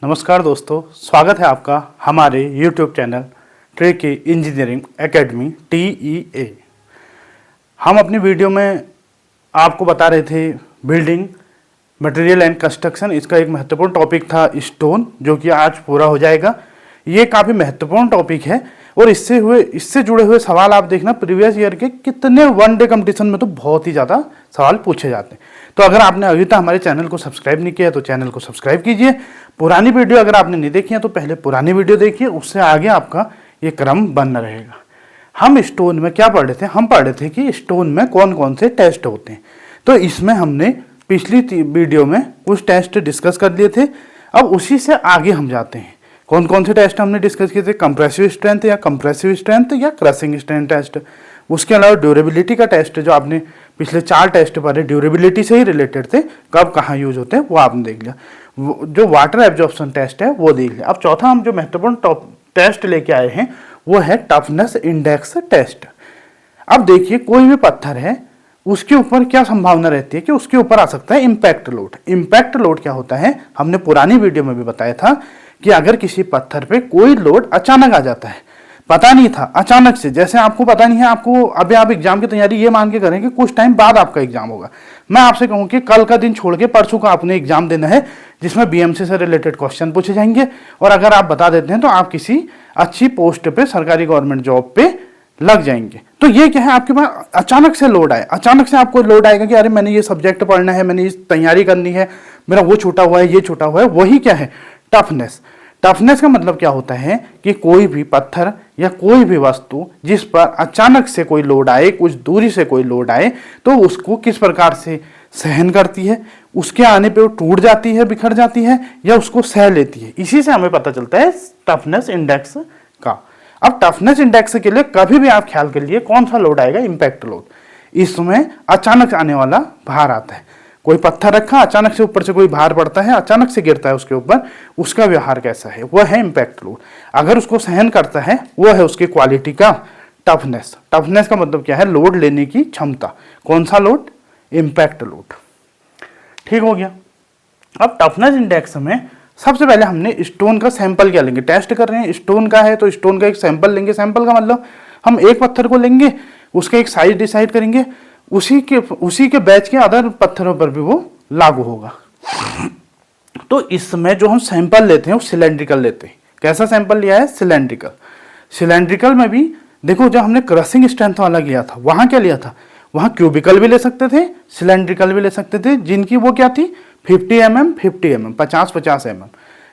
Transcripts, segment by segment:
नमस्कार दोस्तों, स्वागत है आपका हमारे YouTube channel tricky engineering academy TEA। हम अपनी वीडियो में आपको बता रहे थे बिल्डिंग मटेरियल एंड कंस्ट्रक्शन। इसका एक महत्वपूर्ण टॉपिक था स्टोन, जो कि आज पूरा हो जाएगा। ये काफ़ी महत्वपूर्ण टॉपिक है और इससे जुड़े हुए सवाल आप देखना प्रीवियस ईयर के कितने वनडे कंपटीशन में तो बहुत ही ज़्यादा सवाल पूछे जाते हैं। तो अगर आपने अभी तक हमारे चैनल को सब्सक्राइब नहीं किया है तो चैनल को सब्सक्राइब कीजिए। पुरानी वीडियो अगर आपने नहीं देखी है तो पहले पुरानी वीडियो देखिए, उससे आगे आपका ये क्रम बना रहेगा। हम स्टोन में क्या पढ़ रहे थे? हम पढ़ रहे थे कि स्टोन में कौन कौन से टेस्ट होते हैं। तो इसमें हमने पिछली वीडियो में कुछ टेस्ट डिस्कस कर लिए थे। अब उसी से आगे हम जाते हैं। कौन कौन से टेस्ट हमने डिस्कस किए थे? कंप्रेसिव स्ट्रेंथ या क्रशिंग स्ट्रेंथ टेस्ट। उसके अलावा ड्यूरेबिलिटी का टेस्ट, जो आपने पिछले 4 टेस्ट पढ़े ड्यूरेबिलिटी से ही रिलेटेड थे, कब कहाँ यूज होते हैं वो आपने देख लिया। जो वाटर एब्जॉर्प्शन टेस्ट है वो देख लिया। अब चौथा हम जो महत्वपूर्ण टेस्ट लेके आए हैं वो है टफनेस इंडेक्स टेस्ट। अब देखिए, कोई भी पत्थर है उसके ऊपर क्या संभावना रहती है कि उसके ऊपर आ सकता है इम्पैक्ट लोड। इम्पैक्ट लोड क्या होता है? हमने पुरानी वीडियो में भी बताया था कि अगर किसी पत्थर पे कोई लोड अचानक आ जाता है, पता नहीं था, अचानक से, जैसे आपको पता नहीं है, आपको अभी आप एग्जाम की तैयारी ये मान के करें कि कुछ टाइम बाद आपका एग्जाम होगा। मैं आपसे कहूं कि कल का दिन छोड़ के परसों का आपने एग्जाम देना है, जिसमें बीएमसी से रिलेटेड क्वेश्चन पूछे जाएंगे, और अगर आप बता देते हैं तो आप किसी अच्छी पोस्ट पे, सरकारी गवर्नमेंट जॉब पे लग जाएंगे। तो ये क्या है? आपके पास अचानक से लोड आए, अचानक से आपको लोड आएगा कि अरे मैंने ये सब्जेक्ट पढ़ना है, मैंने ये तैयारी करनी है, मेरा वो छूटा हुआ है, ये छूटा हुआ है। वही क्या है? टफनेस। टफनेस का मतलब क्या होता है कि कोई भी पत्थर या कोई भी वस्तु जिस पर अचानक से कोई लोड आए, कुछ दूरी से कोई लोड आए, तो उसको किस प्रकार से सहन करती है, उसके आने पे वो टूट जाती है, बिखर जाती है, या उसको सह लेती है। इसी से हमें पता चलता है टफनेस इंडेक्स का। अब टफनेस इंडेक्स के लिए कभी भी आप ख्याल कर लिए कौन सा लोड आएगा? Impact load. इसमें अचानक आने वाला भार आता है। कोई पत्थर रखा, अचानक से ऊपर से कोई भार पड़ता है, अचानक से गिरता है उसके ऊपर, उसका व्यवहार कैसा है? वो है इम्पैक्ट लोड। अगर उसको सहन करता है, वो है उसकी क्वालिटी का टफनेस। टफनेस का मतलब क्या है? लोड लेने की क्षमता। कौन सा लोड? Impact load. ठीक हो गया। अब टफनेस इंडेक्स में सबसे पहले हमने स्टोन का सैंपल क्या लेंगे? टेस्ट कर रहे हैं, स्टोन का है तो स्टोन का एक सैंपल लेंगे। सैंपल का मतलब हम एक पत्थर को लेंगे, उसका एक साइज डिसाइड करेंगे, उसी के बैच के अदर पत्थरों पर भी वो लागू होगा। तो इसमें जो हम सैंपल लेते हैं वो सिलेंड्रिकल लेते हैं। कैसा सैंपल लिया है? सिलेंड्रिकल। सिलेंड्रिकल में भी देखो, जब हमने क्रशिंग स्ट्रेंथ वाला लिया था, वहां क्या लिया था? वहां क्यूबिकल भी ले सकते थे, सिलेंड्रिकल भी ले सकते थे, जिनकी वो क्या थी? 50 mm 50 mm 50 mm।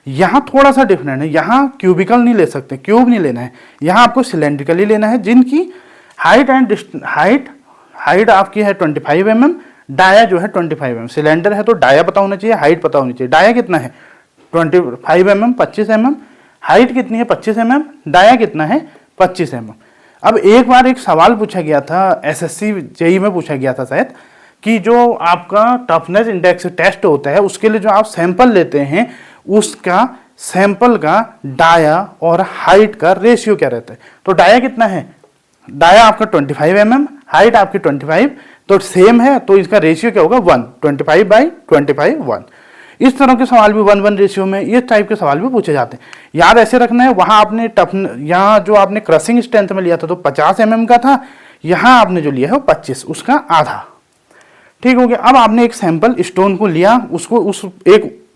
यहाँ थोड़ा सा डिफरेंट है। यहाँ क्यूबिकल नहीं ले सकते, क्यूब नहीं लेना है, यहाँ आपको सिलेंड्रिकल ही लेना है, जिनकी हाइट आपकी है 25 mm, डाया जो है 25 mm। सिलेंडर है तो डाया पता होना चाहिए, हाइट पता होनी चाहिए। डाया कितना है? 25 mm 25 mm। हाइट कितनी है? 25 mm। डाया कितना है? 25 mm। अब एक बार एक सवाल पूछा गया था, एसएससी जेई में पूछा गया था शायद, कि जो आपका टफनेस इंडेक्स टेस्ट होता है उसके लिए जो आप सैंपल लेते हैं, उसका सैंपल का डाया और हाइट का रेशियो क्या रहता है? तो डाया कितना है? डाया आपका 25 mm, हाइट आपकी 25, तो सेम है, तो इसका रेशियो क्या होगा? 1। 25/25 1। इस तरह के सवाल भी 1:1 रेशियो में, इस टाइप के सवाल भी पूछे जाते हैं। याद ऐसे रखना है। वहां आपने यहाँ जो आपने क्रशिंग स्ट्रेंथ में लिया था तो 50 mm का था, यहाँ आपने जो लिया है वो 25, उसका आधा। ठीक हो गया। अब आपने एक सैंपल स्टोन को लिया, उसको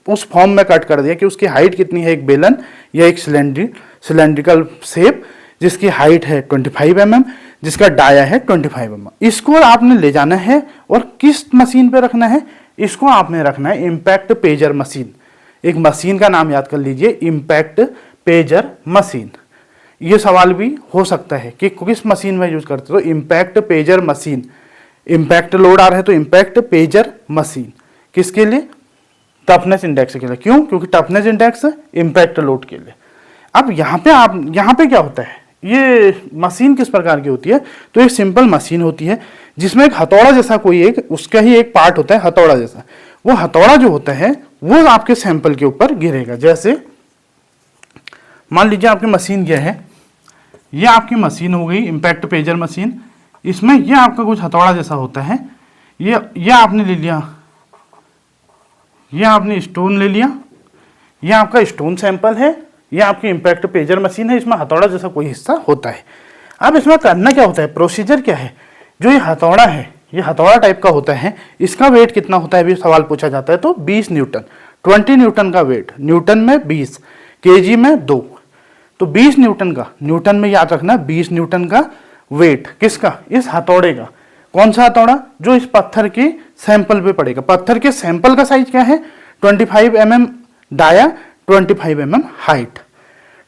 उस फॉर्म में कट कर दिया कि उसकी हाइट कितनी है, एक बेलन या एक सिलेंड्रिकल शेप, जिसकी हाइट है 25 mm, जिसका डाया है 25 mm। इसको आपने ले जाना है और किस मशीन पे रखना है? इसको आपने रखना है इम्पैक्ट पेजर मशीन। एक मशीन का नाम याद कर लीजिए, इम्पैक्ट पेजर मशीन। ये सवाल भी हो सकता है कि किस मशीन में यूज करते हो? तो impact pager machine. Impact load आ रहा है तो इम्पैक्ट पेजर मशीन। किसके लिए? टफनेस इंडेक्स के लिए। क्यों? क्योंकि टफनेस इंडेक्स इम्पैक्ट लोड के लिए। अब यहाँ पे क्या होता है? ये मशीन किस प्रकार की होती है? तो एक सिंपल मशीन होती है जिसमें एक हथौड़ा जैसा कोई एक, उसका ही एक पार्ट होता है हथौड़ा जैसा। वो हथौड़ा जो होता है वो आपके सैंपल के ऊपर गिरेगा। जैसे मान लीजिए आपकी मशीन क्या है, ये आपकी मशीन हो गई इम्पैक्ट पेजर मशीन। इसमें ये आपका कुछ हथौड़ा जैसा होता है, ये आपने ले लिया, ये आपने स्टोन ले लिया, ये आपका स्टोन सैंपल है, ये आपकी इम्पैक्ट पेजर मशीन है, इसमें हथौड़ा जैसा कोई हिस्सा होता है। अब इसमें करना क्या होता है, प्रोसीजर क्या है। जो ये हथौड़ा है, ये हथौड़ा टाइप का होता है, इसका वेट कितना होता है अभी सवाल पूछा जाता है। तो 20 न्यूटन, 20 न्यूटन का वेट, न्यूटन में 20, केजी में 2, तो 20 न्यूटन का, न्यूटन में याद रखना 20 न्यूटन का वेट किसका, इस हथौड़े का। कौन सा हथौड़ा, जो इस पत्थर के सैंपल पे पड़ेगा। पत्थर के सैंपल का साइज क्या है, 25 mm डाया, 25 mm हाइट।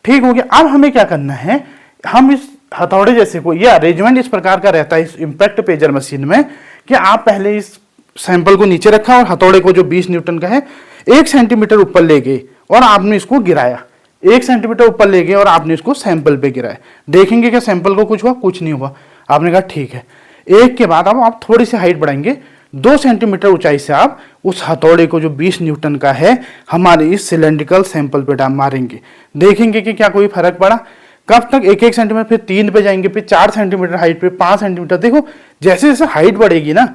ठीक हो गया। अब हमें क्या करना है, हम इस हथौड़े जैसे को, यह अरेंजमेंट इस प्रकार का रहता है इस इम्पैक्ट पेजर मशीन में कि आप पहले इस सैंपल को नीचे रखा और हथौड़े को जो 20 न्यूटन का है 1 सेंटीमीटर ऊपर ले गए और आपने इसको गिराया, 1 सेंटीमीटर ऊपर ले गए और आपने इसको सैंपल पे गिराया। देखेंगे कि सैंपल को कुछ हुआ, कुछ नहीं हुआ। आपने कहा ठीक है। एक के बाद अब आप थोड़ी सी हाइट बढ़ाएंगे, 2 सेंटीमीटर ऊंचाई से आप उस हथौड़े को जो 20 न्यूटन का है हमारे इस सिलेंड्रिकल सैंपल पे डाल मारेंगे। देखेंगे कि क्या कोई फर्क पड़ा। कब तक, 1-1 सेंटीमीटर, फिर 3 पे जाएंगे, फिर 4 सेंटीमीटर हाइट पे, 5 सेंटीमीटर। देखो जैसे जैसे हाइट बढ़ेगी ना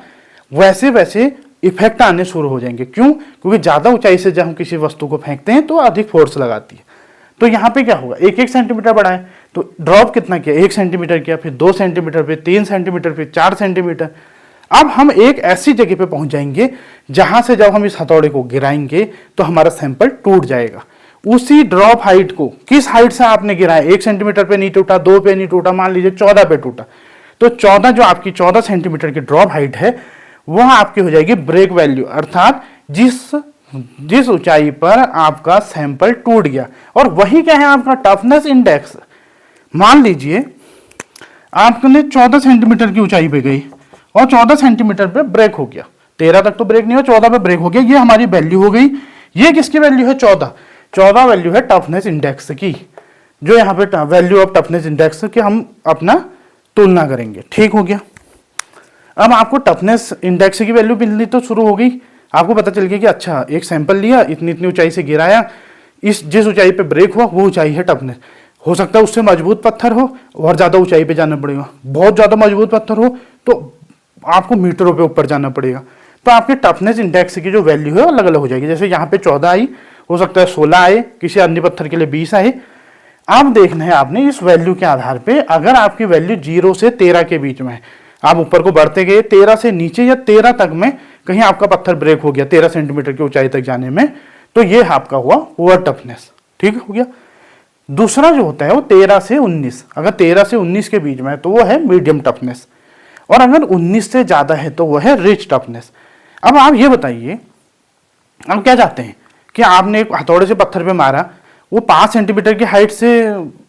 वैसे वैसे इफेक्ट आने शुरू हो जाएंगे। क्यों, क्योंकि ज्यादा ऊंचाई से जब हम किसी वस्तु को फेंकते हैं तो अधिक फोर्स लगाती है। तो यहाँ पे क्या होगा, 1-1 सेंटीमीटर बढ़ाए तो ड्रॉप कितना किया, 1 सेंटीमीटर किया, फिर 2 सेंटीमीटर, फिर 3 सेंटीमीटर, फिर 4 सेंटीमीटर। अब हम एक ऐसी जगह पे पहुंच जाएंगे जहां से जब हम इस हथौड़े को गिराएंगे तो हमारा सैंपल टूट जाएगा। उसी ड्रॉप हाइट को, किस हाइट से आपने गिराया, 1 सेंटीमीटर पे नहीं टूटा, 2 पे नहीं टूटा, मान लीजिए 14 पे टूटा, तो 14 जो आपकी 14 सेंटीमीटर की ड्रॉप हाइट है वह आपकी हो जाएगी ब्रेक वैल्यू, अर्थात जिस ऊंचाई पर आपका सैंपल टूट गया। और वही क्या है आपका टफनेस इंडेक्स। मान लीजिए आपने 14 सेंटीमीटर की ऊंचाई पे गई और 14 सेंटीमीटर पे ब्रेक हो गया, 13 तक तो ब्रेक नहीं हुआ, 14 पे ब्रेक हो गया, ये हमारी वैल्यू हो गई। ये किसकी वैल्यू है, 14 वैल्यू है टफनेस इंडेक्स की, जो यहाँ पे वैल्यू ऑफ टफनेस इंडेक्स की हम अपना तुलना करेंगे। ठीक हो गया। अब आपको टफनेस इंडेक्स की वैल्यू मिलनी तो शुरू हो गई, आपको पता चल गया कि अच्छा एक सैंपल लिया, इतनी इतनी ऊंचाई से गिराया, जिस ऊंचाई पे ब्रेक हुआ वो ऊंचाई है टफनेस। हो सकता है उससे मजबूत पत्थर हो और ज्यादा ऊंचाई पे जाना पड़ेगा, बहुत ज्यादा मजबूत पत्थर हो तो आपको मीटरों पे ऊपर जाना पड़ेगा। तो आपके टफनेस इंडेक्स की जो वैल्यू है अलग अलग हो जाएगी। जैसे यहाँ पे 14 आई, हो सकता है 16 आए, किसी अन्य पत्थर के लिए 20 आए। अब देखना है आपने इस वैल्यू के आधार पे, अगर आपकी वैल्यू 0 से 13 के बीच में है, आप ऊपर को बढ़ते गए 13 से नीचे या 13 तक में कहीं आपका पत्थर ब्रेक हो गया 13 सेंटीमीटर की ऊंचाई तक जाने में, तो ये आपका हुआ पुअर टफनेस। ठीक हो गया। दूसरा जो होता है वो 13 से 19, अगर 13 से 19 के बीच में है तो वो है मीडियम टफनेस, और अगर 19 से ज्यादा है तो वो है रिच टफनेस। अब आप ये बताइए, अब क्या चाहते हैं कि आपने एक हथौड़े से पत्थर पे मारा, वो 5 सेंटीमीटर की हाइट से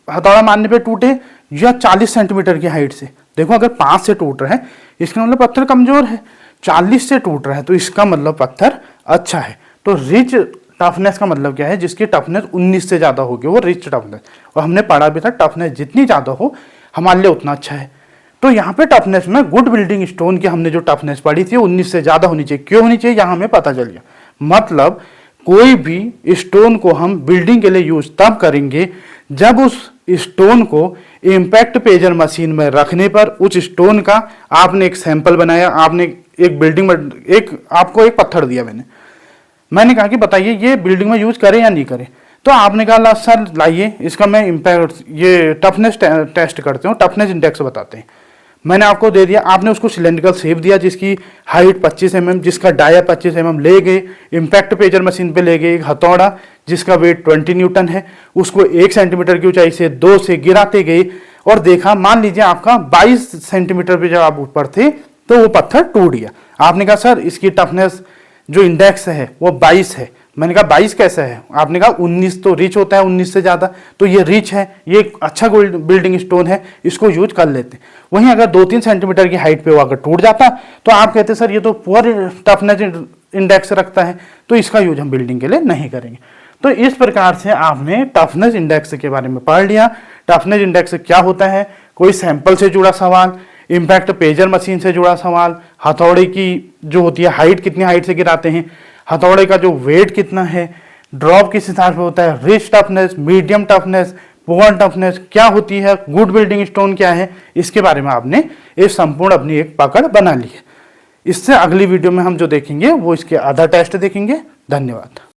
हथौड़ा मारने पे टूटे या 40 सेंटीमीटर की हाइट से। देखो अगर 5 से टूट रहा है इसका मतलब पत्थर कमजोर है, 40 से टूट रहा है तो इसका मतलब पत्थर अच्छा है। तो रिच टफनेस का मतलब क्या है, जिसकी टफनेस 19 से ज्यादा होगी वो रिच टफनेस। और हमने पढ़ा भी था टफनेस जितनी ज्यादा हो हमारे लिए उतना अच्छा है। तो यहाँ पे टफनेस में गुड बिल्डिंग स्टोन की हमने जो टफनेस पढ़ी थी 19 से ज्यादा होनी चाहिए। क्यों होनी चाहिए, यहाँ हमें पता चल गया। मतलब कोई भी स्टोन को हम बिल्डिंग के लिए यूज तब करेंगे जब उस स्टोन को इम्पैक्ट पेजर मशीन में रखने पर उस स्टोन का आपने एक सैंपल बनाया, आपने एक बिल्डिंग में आपको एक पत्थर दिया, मैंने कहा कि बताइए ये बिल्डिंग में यूज करें या नहीं करें। तो आपने कहा सर लाइए इसका मैं इम्पैक्ट ये टफनेस टेस्ट करते हूँ, टफनेस इंडेक्स बताते हैं। मैंने आपको दे दिया, आपने उसको सिलेंड्रिकल शेप दिया जिसकी हाइट 25 mm, जिसका डाया 25 mm ले गए, इम्पैक्ट पेजर मशीन पे ले गए। एक हथौड़ा जिसका वेट 20 न्यूटन है, उसको 1 सेंटीमीटर की ऊंचाई से 2 से गिराते गए और देखा, मान लीजिए आपका 22 सेंटीमीटर पे जब आप ऊपर थे तो वो पत्थर टूट गया। आपने कहा सर इसकी टफनेस जो इंडेक्स है वो 22 है। मैंने कहा 22 कैसे है, आपने कहा 19 तो रिच होता है 19 से ज्यादा, तो ये रिच है, ये एक अच्छा बिल्डिंग स्टोन है, इसको यूज कर लेते हैं। वहीं अगर 2-3 सेंटीमीटर की हाइट पे वो अगर टूट जाता तो आप कहते सर ये तो पुअर टफनेस इंडेक्स रखता है तो इसका यूज हम बिल्डिंग के लिए नहीं करेंगे। तो इस प्रकार से आपने टफनेस इंडेक्स के बारे में पढ़ लिया। टफनेस इंडेक्स क्या होता है, कोई सैंपल से जुड़ा सवाल, इम्पैक्ट पेजर मशीन से जुड़ा सवाल, हथौड़े की जो होती है हाइट, कितनी हाइट से गिराते हैं, हथौड़े का जो वेट कितना है, ड्रॉप किस हिसाब से होता है, rich toughness, medium toughness, poor toughness क्या होती है, गुड बिल्डिंग स्टोन क्या है, इसके बारे में आपने एक संपूर्ण अपनी एक पकड़ बना ली है। इससे अगली वीडियो में हम जो देखेंगे वो इसके अदर टेस्ट देखेंगे। धन्यवाद।